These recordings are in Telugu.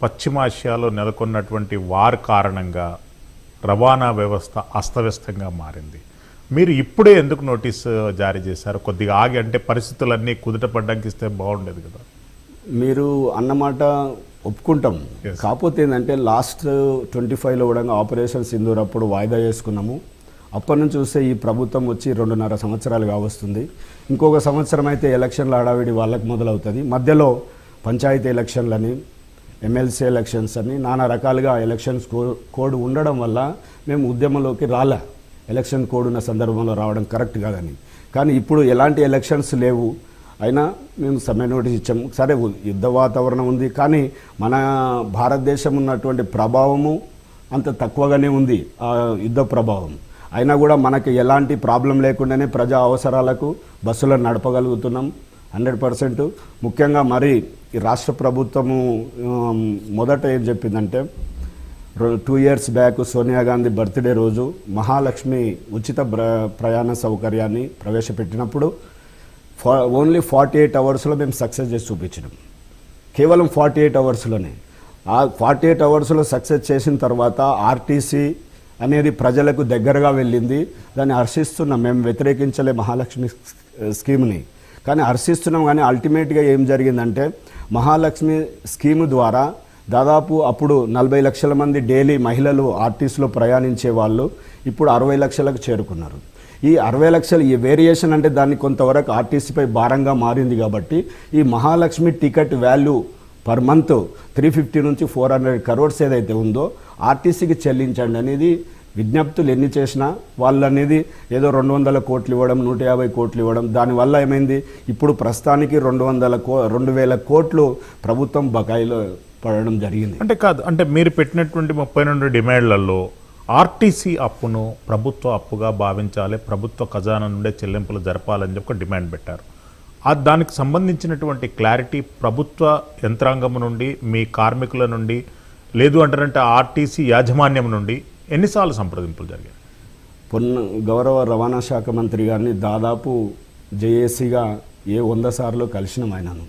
పశ్చిమాసియాలో నెలకొన్నటువంటి వార్ కారణంగా రవాణా వ్యవస్థ అస్తవ్యస్తంగా మారింది. మీరు ఇప్పుడే ఎందుకు నోటీస్ జారీ చేశారు? కొద్దిగా ఆగి అంటే పరిస్థితులన్నీ కుదుటపడ్డానికి ఇస్తే బాగుండేది కదా. మీరు అన్నమాట ఒప్పుకుంటాం. కాకపోతే ఏంటంటే లాస్ట్ 25లో కూడా ఆపరేషన్ సింధూర్ అప్పుడు వాయిదా చేసుకున్నాము. అప్పటి నుంచి చూస్తే ఈ ప్రభుత్వం వచ్చి 2.5 సంవత్సరాలు కావస్తుంది. ఇంకొక సంవత్సరం అయితే ఎలక్షన్ల హడావిడి వాళ్ళకి మొదలవుతుంది. మధ్యలో పంచాయతీ ఎలక్షన్లని, ఎమ్మెల్సీ ఎలక్షన్స్ అని నానా రకాలుగా ఎలక్షన్స్ కోడ్ ఉండడం వల్ల మేము ఉద్యమంలోకి రాలే. ఎలక్షన్ కోడ్ ఉన్న సందర్భంలో రావడం కరెక్ట్ కాదని. కానీ ఇప్పుడు ఎలాంటి ఎలక్షన్స్ లేవు, అయినా మేము సమ్మె నోటీస్ ఇచ్చాము. సరే యుద్ధ వాతావరణం ఉంది, కానీ మన భారతదేశం ఉన్నటువంటి ప్రభావము అంత తక్కువగానే ఉంది, ఆ యుద్ధ ప్రభావం. అయినా కూడా మనకి ఎలాంటి ప్రాబ్లం లేకుండానే ప్రజా అవసరాలకు బస్సులను నడపగలుగుతున్నాం 100%. ముఖ్యంగా మరి ఈ రాష్ట్ర ప్రభుత్వము మొదట ఏం చెప్పిందంటే 2 years back Sonia Gandhi birthday రోజు మహాలక్ష్మి ఉచిత ప్రయాణ సౌకర్యాన్ని ప్రవేశపెట్టినప్పుడు ఓన్లీ 48 అవర్స్లో మేము సక్సెస్ చేసి చూపించినాం. కేవలం 48 అవర్స్లోనే. ఆ 48 అవర్స్లో సక్సెస్ చేసిన తర్వాత ఆర్టీసీ అనేది ప్రజలకు దగ్గరగా వెళ్ళింది. దాన్ని హర్షిస్తున్నాం. మేము వ్యతిరేకించలే మహాలక్ష్మి స్కీమ్ని, కానీ హర్షిస్తున్నాం. కానీ అల్టిమేట్గా ఏం జరిగిందంటే మహాలక్ష్మి స్కీమ్ ద్వారా దాదాపు అప్పుడు 40 లక్షల మంది డైలీ మహిళలు ఆర్టీసీలో ప్రయాణించే వాళ్ళు ఇప్పుడు 60 లక్షలకు చేరుకున్నారు. ఈ 60 లక్షలు ఈ వేరియేషన్ అంటే దాన్ని కొంతవరకు ఆర్టీసీపై భారంగా మారింది. కాబట్టి ఈ Mahalakshmi ticket value per month 350 నుంచి 400 crores ఏదైతే ఉందో ఆర్టీసీకి చెల్లించండి అనేది విజ్ఞప్తులు ఎన్ని చేసినా వాళ్ళు అనేది ఏదో 200 కోట్లు ఇవ్వడం, 150 కోట్లు ఇవ్వడం. దానివల్ల ఏమైంది, ఇప్పుడు ప్రస్తుతానికి 2,000 కోట్లు ప్రభుత్వం బకాయిలో పడడం జరిగింది. అంటే కాదు, అంటే మీరు పెట్టినటువంటి 32 డిమాండ్లలో ఆర్టీసీ అప్పును ప్రభుత్వ అప్పుగా భావించాలి, ప్రభుత్వ ఖజానా నుండే చెల్లింపులు జరపాలని చెప్పి డిమాండ్ పెట్టారు. దానికి సంబంధించినటువంటి క్లారిటీ ప్రభుత్వ యంత్రాంగం నుండి, మీ కార్మికుల నుండి, లేదు అంటారంటే ఆర్టీసీ యాజమాన్యం నుండి ఎన్నిసార్లు సంప్రదింపులు జరిగాయి? గౌరవ రవాణా శాఖ మంత్రి గారిని దాదాపు జేఏసీగా 100 సార్లు కలిసినాం ఆయనను.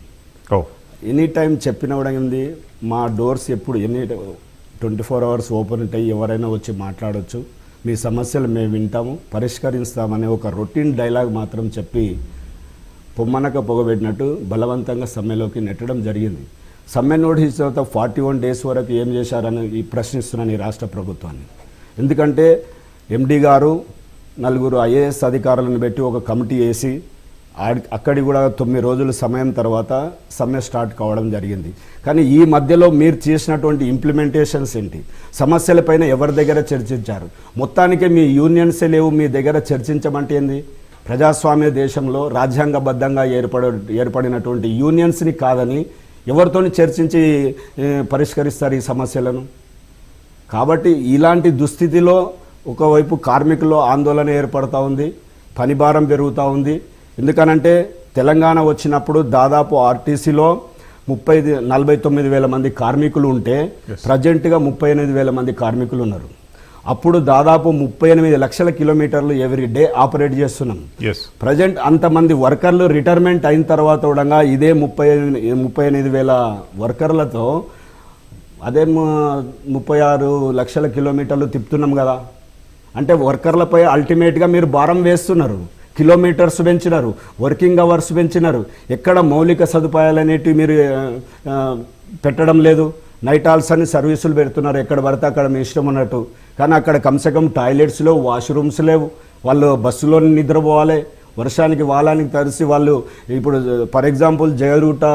ఎనీ టైం చెప్పిన కూడా ఉంది, మా డోర్స్ ఎప్పుడు 24 hours ఓపెన్ ఉంటాయి, ఎవరైనా వచ్చి మాట్లాడవచ్చు, మీ సమస్యలు మేము వింటాము, పరిష్కరిస్తామనే ఒక రొటీన్ డైలాగ్ మాత్రం చెప్పి పొమ్మనక పొగబెట్టినట్టు బలవంతంగా సమ్మెలోకి నెట్టడం జరిగింది. సమ్మె నోటీస్ తర్వాత 41 days వరకు ఏం చేశారని ప్రశ్నిస్తున్నాను ఈ రాష్ట్ర ప్రభుత్వాన్ని. ఎందుకంటే ఎండి గారు 4 IAS అధికారులను పెట్టి ఒక కమిటీ వేసి అక్కడి కూడా 9 రోజుల సమయం తర్వాత సమ్మె స్టార్ట్ కావడం జరిగింది. కానీ ఈ మధ్యలో మీరు చేసినటువంటి ఇంప్లిమెంటేషన్స్ ఏంటి, సమస్యలపైన ఎవరి దగ్గర చర్చించారు? మొత్తానికే మీ యూనియన్సే లేవు, మీ దగ్గర చర్చించమంటే ఏంది? ప్రజాస్వామ్య దేశంలో రాజ్యాంగబద్ధంగా ఏర్పడినటువంటి యూనియన్స్ని కాదని ఎవరితో చర్చించి పరిష్కరిస్తారు ఈ సమస్యలను? కాబట్టి ఇలాంటి దుస్థితిలో ఒకవైపు కార్మికుల్లో ఆందోళన ఏర్పడుతూ ఉంది, పనిభారం పెరుగుతూ ఉంది. ఎందుకనంటే తెలంగాణ వచ్చినప్పుడు దాదాపు ఆర్టీసీలో 49,000 మంది కార్మికులు ఉంటే ప్రజెంట్గా 38,000 మంది కార్మికులు ఉన్నారు. అప్పుడు దాదాపు 38 లక్షల కిలోమీటర్లు ఎవ్రీ డే ఆపరేట్ చేస్తున్నాం. ప్రజెంట్ అంతమంది వర్కర్లు రిటైర్మెంట్ అయిన తర్వాత కూడా ఇదే 38,000 వర్కర్లతో అదే 36 లక్షల కిలోమీటర్లు తిప్పుతున్నాం కదా. అంటే వర్కర్లపై అల్టిమేట్గా మీరు భారం వేస్తున్నారు. కిలోమీటర్స్ పెంచినారు, వర్కింగ్ అవర్స్ పెంచినారు, ఎక్కడ మౌలిక సదుపాయాలు అనేటివి మీరు పెట్టడం లేదు. నైట్ హాల్స్ అని సర్వీసులు పెడుతున్నారు, ఎక్కడ పడితే అక్కడ మీ ఇష్టం ఉన్నట్టు. కానీ అక్కడ కమ్సెకం టాయిలెట్స్ లేవు, వాష్రూమ్స్ లేవు. వాళ్ళు బస్సులో నిద్రపోవాలి, వర్షానికి వాలానికి తడిసి వాళ్ళు. ఇప్పుడు ఫర్ ఎగ్జాంపుల్ జయరూట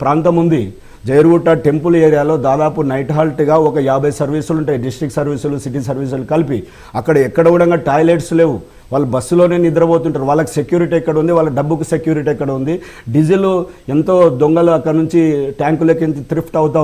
ప్రాంతం ఉంది, జయరూట టెంపుల్ ఏరియాలో దాదాపు నైట్ హాల్ట్గా ఒక 50 సర్వీసులు ఉంటాయి, డిస్ట్రిక్ట్ సర్వీసులు, సిటీ సర్వీసులు కలిపి. అక్కడ ఎక్కడ కూడా టాయిలెట్స్ లేవు, వాళ్ళు బస్సులోనే నిద్రపోతుంటారు. వాళ్ళకి సెక్యూరిటీ ఎక్కడ ఉంది, వాళ్ళ డబ్బుకు సెక్యూరిటీ ఎక్కడ ఉంది? డీజిల్ ఎంతో దొంగలు అక్కడ నుంచి ట్యాంకులకి థ్రిఫ్ట్ అవుతా